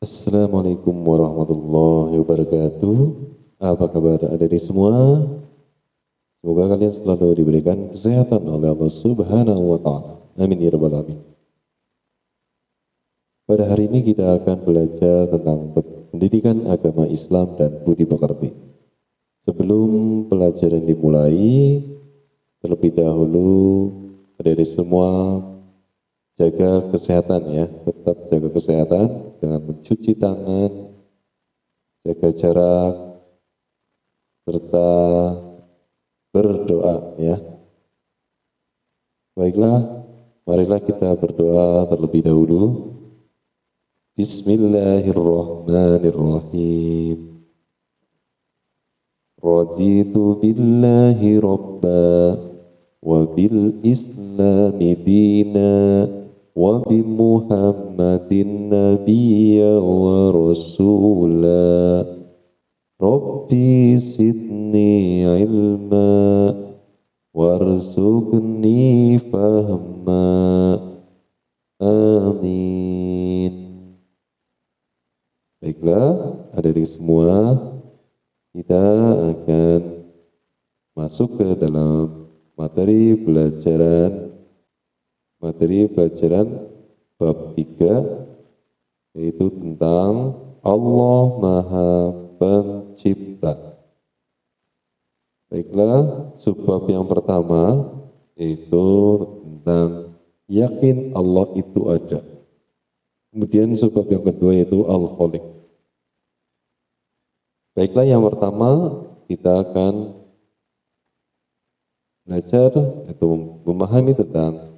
Assalamualaikum warahmatullahi wabarakatuh. Apa kabar adik-adik semua? Semoga kalian selalu diberikan kesehatan oleh Allah Subhanahu wa Ta'ala. Amin ya Rabbal 'Alamin. Pada hari ini kita akan belajar tentang pendidikan agama Islam dan budi pekerti. Sebelum pelajaran dimulai, terlebih dahulu adik-adik semua jaga kesehatan ya, tetap jaga kesehatan dengan mencuci tangan, jaga jarak, serta berdoa ya. Baiklah, marilah kita berdoa terlebih dahulu. Bismillahirrahmanirrahim. Raditu billahi rabba wa bil islami dina wa bi Muhammadin nabiyya wa rasula. Rabbi zidni ilma warzuqni fahma. Amin. Baiklah, adik-adik semua, kita akan masuk ke dalam materi pelajaran bab 3, yaitu tentang Allah Maha Pencipta. Baiklah, subbab yang pertama yaitu tentang yakin Allah itu ada. Kemudian subbab yang kedua yaitu Al-Khaliq. Baiklah, yang pertama kita akan belajar atau memahami tentang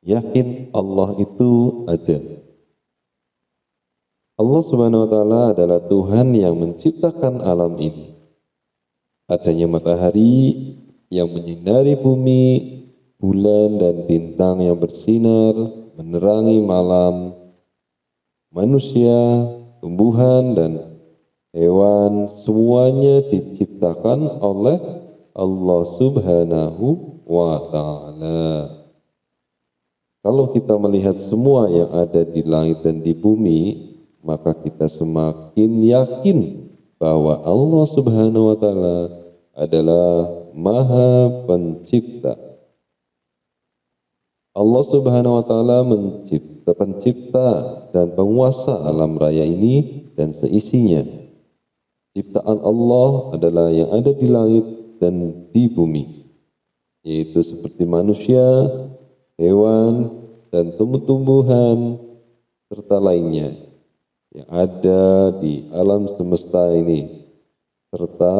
yakin Allah itu ada. Allah Subhanahu wa Ta'ala adalah Tuhan yang menciptakan alam ini. Adanya matahari yang menyinari bumi, bulan dan bintang yang bersinar menerangi malam, manusia, tumbuhan dan hewan, semuanya diciptakan oleh Allah Subhanahu wa Ta'ala. Kalau kita melihat semua yang ada di langit dan di bumi, maka kita semakin yakin bahwa Allah Subhanahu wa Ta'ala adalah Maha Pencipta. Allah Subhanahu wa Ta'ala pencipta dan penguasa alam raya ini dan seisinya. Ciptaan Allah adalah yang ada di langit dan di bumi, yaitu seperti manusia, hewan, dan tumbuh-tumbuhan, serta lainnya yang ada di alam semesta ini, serta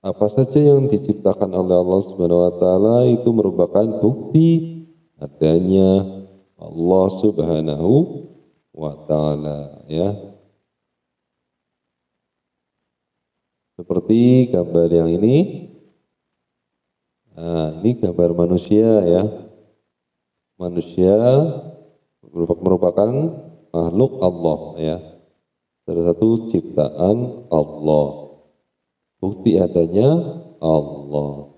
apa saja yang diciptakan oleh Allah Subhanahu wa Ta'ala itu merupakan bukti adanya Allah Subhanahu wa Ta'ala ya. Seperti gambar yang ini. Nah, ini gambar manusia ya. Manusia merupakan makhluk Allah ya. Salah satu ciptaan Allah. Bukti adanya Allah.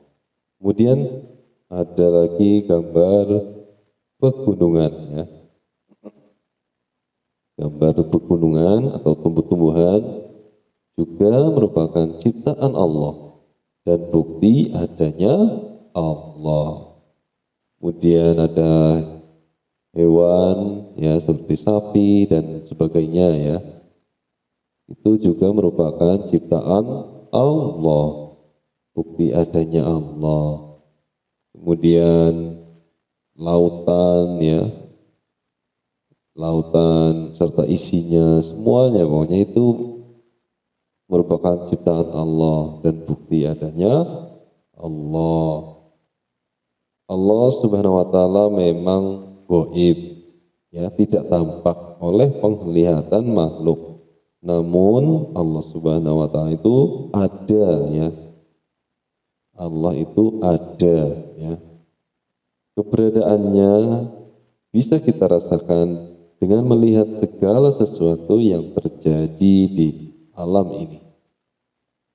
Kemudian ada lagi gambar pegunungan ya. Gambar pegunungan atau tumbuh-tumbuhan juga merupakan ciptaan Allah dan bukti adanya Allah. Kemudian ada hewan ya seperti sapi dan sebagainya ya. Itu juga merupakan ciptaan Allah, bukti adanya Allah. Kemudian lautan ya, lautan serta isinya semuanya pokoknya itu merupakan ciptaan Allah dan bukti adanya Allah. Allah Subhanahu wa Ta'ala memang gaib ya, tidak tampak oleh penglihatan makhluk. Namun Allah Subhanahu wa Ta'ala itu ada ya. Allah itu ada ya. Keberadaannya bisa kita rasakan dengan melihat segala sesuatu yang terjadi di alam ini.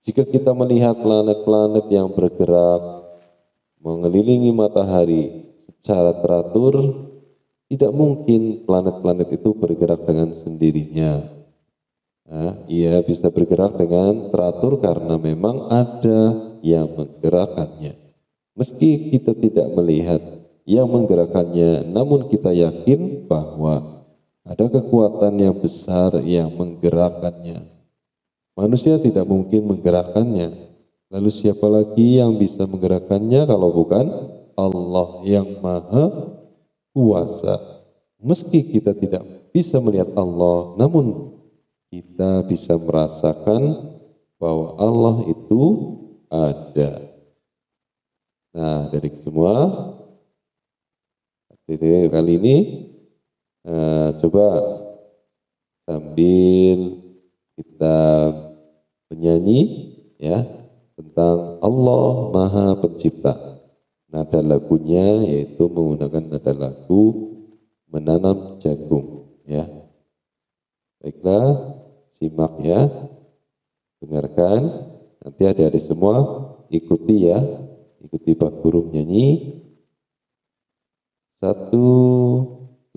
Jika kita melihat planet-planet yang bergerak mengelilingi matahari secara teratur, Tidak mungkin planet-planet itu bergerak dengan sendirinya. Nah, ia bisa bergerak dengan teratur karena memang ada yang menggerakkannya. Meski kita tidak melihat yang menggerakkannya, namun kita yakin bahwa ada kekuatan yang besar yang menggerakkannya. Manusia tidak mungkin menggerakkannya. Lalu siapa lagi yang bisa menggerakkannya kalau bukan Allah yang Maha Kuasa. Meski kita tidak bisa melihat Allah, namun kita bisa merasakan bahwa Allah itu ada. Nah, dari semua kali ini coba sambil kita menyanyi ya tentang Allah Maha Pencipta. Nada lagunya yaitu menggunakan nada lagu menanam jagung ya. Baiklah, simak ya, dengarkan. Nanti adik-adik semua ikuti ya, ikuti Pak Guru menyanyi. 1, 2,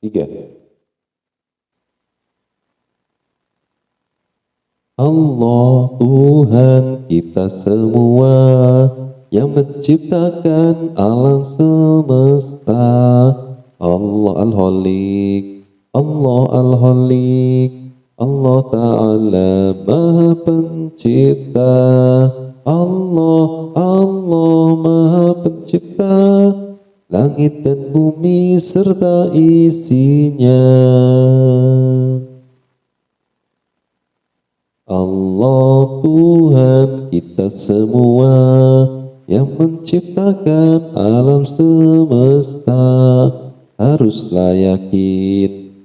3. Allah Tuhan kita semua yang menciptakan alam semesta. Allah Al-Khaliq, Allah Al-Khaliq, Allah Ta'ala Maha Pencipta. Allah, Allah Maha Pencipta langit dan bumi serta isinya. Allah Tuhan kita semua yang menciptakan alam semesta. Haruslah yakin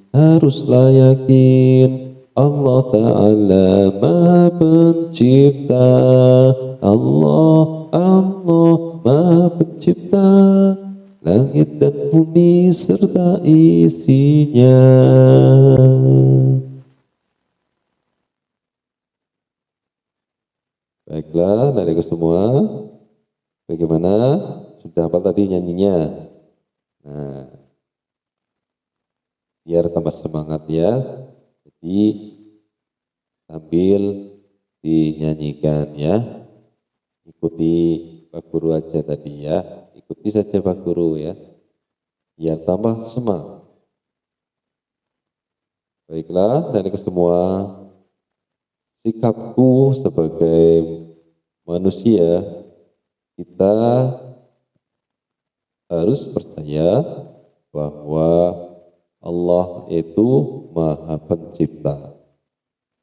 Allah Ta'ala Maha Pencipta. Allah, Allah Maha Pencipta langit dan bumi serta isinya. Baiklah, dari semua, bagaimana? Sudah apa tadi nyanyinya? Nah, biar tambah semangat ya. Jadi sambil dinyanyikan ya. Ikuti Pak Guru aja tadi ya. Ikuti saja Pak Guru ya. Biar tambah semangat. Baiklah, dari semua, sikapku sebagai manusia, kita harus percaya bahwa Allah itu Maha Pencipta.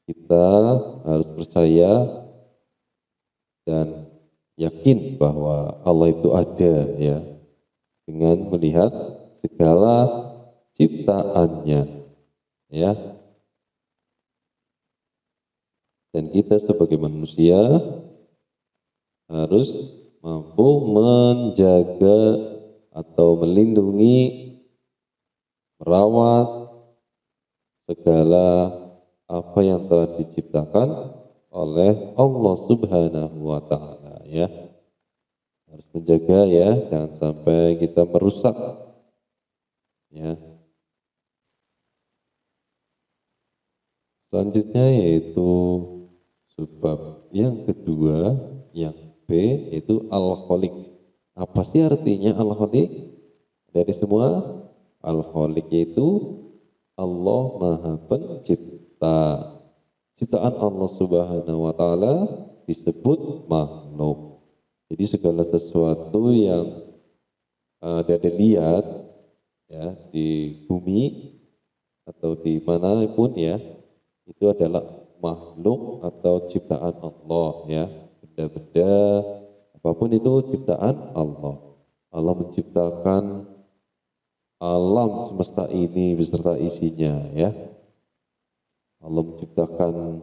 Kita harus percaya dan yakin bahwa Allah itu ada ya, dengan melihat segala ciptaannya ya. Dan kita sebagai manusia harus mampu menjaga atau melindungi, merawat segala apa yang telah diciptakan oleh Allah Subhanahu wa Ta'ala ya. Harus menjaga ya, jangan sampai kita merusak ya. Selanjutnya yaitu sebab yang kedua, yang B, yaitu Al-Khaliq. Apa sih artinya Al-Khaliq? Dari semua, Al-Khaliq yaitu Allah Maha Pencipta. Ciptaan Allah Subhanahu wa Ta'ala disebut makhluk. Jadi segala sesuatu yang ada dilihat ya di bumi atau di manapun ya, itu adalah makhluk atau ciptaan Allah ya. Benda-benda apapun itu ciptaan Allah. Allah menciptakan alam semesta ini beserta isinya ya. Allah menciptakan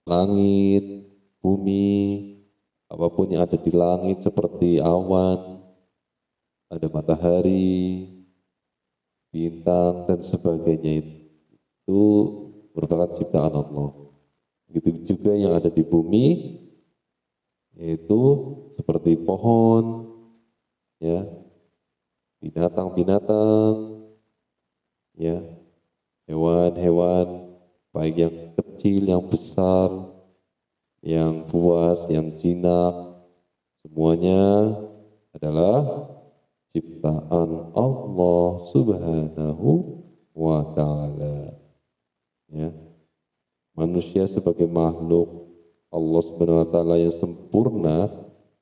langit, bumi, apapun yang ada di langit seperti awan, ada matahari, bintang dan sebagainya, itu merupakan ciptaan Allah. Begitu juga yang ada di bumi, yaitu seperti pohon, ya, binatang-binatang, ya, hewan-hewan, baik yang kecil, yang besar, yang buas, yang jinak, semuanya adalah ciptaan Allah Subhanahu wa Ta'ala. Ya. Manusia sebagai makhluk Allah Subhanahu wa Ta'ala yang sempurna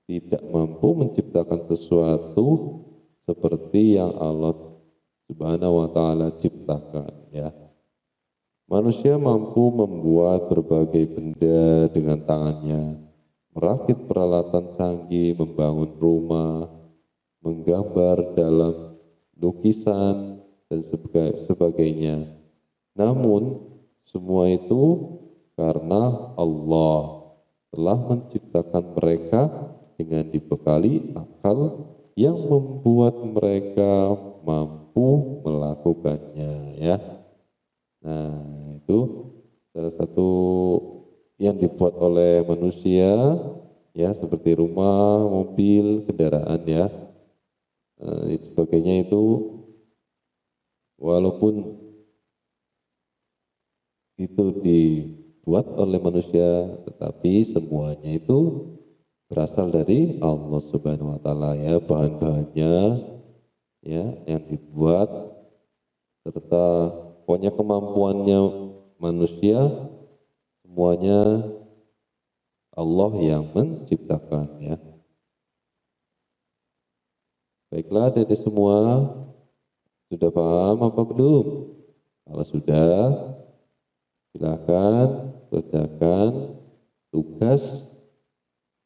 tidak mampu menciptakan sesuatu seperti yang Allah Subhanahu wa Ta'ala ciptakan, ya. Manusia mampu membuat berbagai benda dengan tangannya, merakit peralatan canggih, membangun rumah, menggambar dalam lukisan, dan sebagainya. Namun, semua itu karena Allah telah menciptakan mereka dengan dibekali akal yang membuat mereka mampu melakukannya, ya. Nah, itu salah satu yang dibuat oleh manusia, ya, seperti rumah, mobil, kendaraan, ya. Sebagainya itu walaupun itu dibuat oleh manusia, tetapi semuanya itu berasal dari Allah Subhanahu wa Ta'ala, ya, bahan-bahannya, ya, yang dibuat serta pokoknya kemampuannya manusia semuanya Allah yang menciptakan, ya. Baiklah, dari semua sudah paham apa belum? Kalau sudah, silakan kerjakan tugas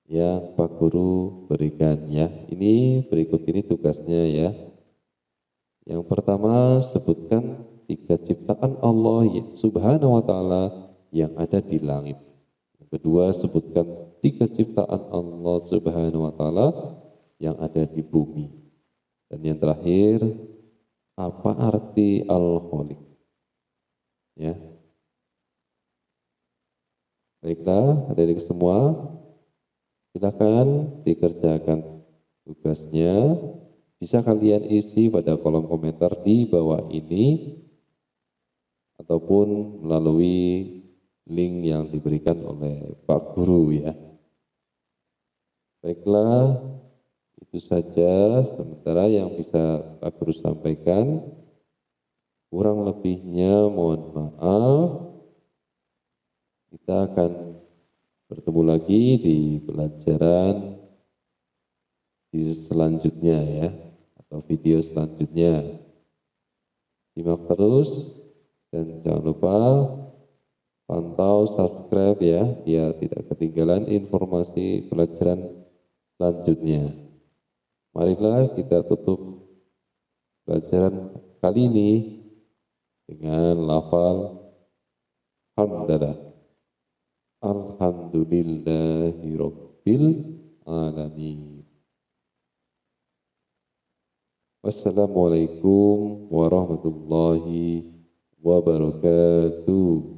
yang Pak Guru berikan, ya. Ini berikut ini tugasnya, ya. Yang pertama, sebutkan 3 ciptaan Allah Subhanahu wa Ta'ala yang ada di langit. Yang kedua, sebutkan 3 ciptaan Allah Subhanahu wa Ta'ala yang ada di bumi. Dan yang terakhir, apa arti Al-Khaliq? Ya. Baiklah, adik-adik semua, silakan dikerjakan tugasnya. Bisa kalian isi pada kolom komentar di bawah ini ataupun melalui link yang diberikan oleh Pak Guru, ya. Baiklah, itu saja sementara yang bisa Pak Guru sampaikan. Kurang lebihnya mohon maaf. Kita akan bertemu lagi di pelajaran di selanjutnya, ya, atau video selanjutnya. Simak terus dan jangan lupa pantau, subscribe, ya, biar tidak ketinggalan informasi pelajaran selanjutnya. Marilah kita tutup pelajaran kali ini dengan lafal hamdalah. Alhamdulillahirabbil alamin. Wassalamualaikum warahmatullahi wabarakatuh.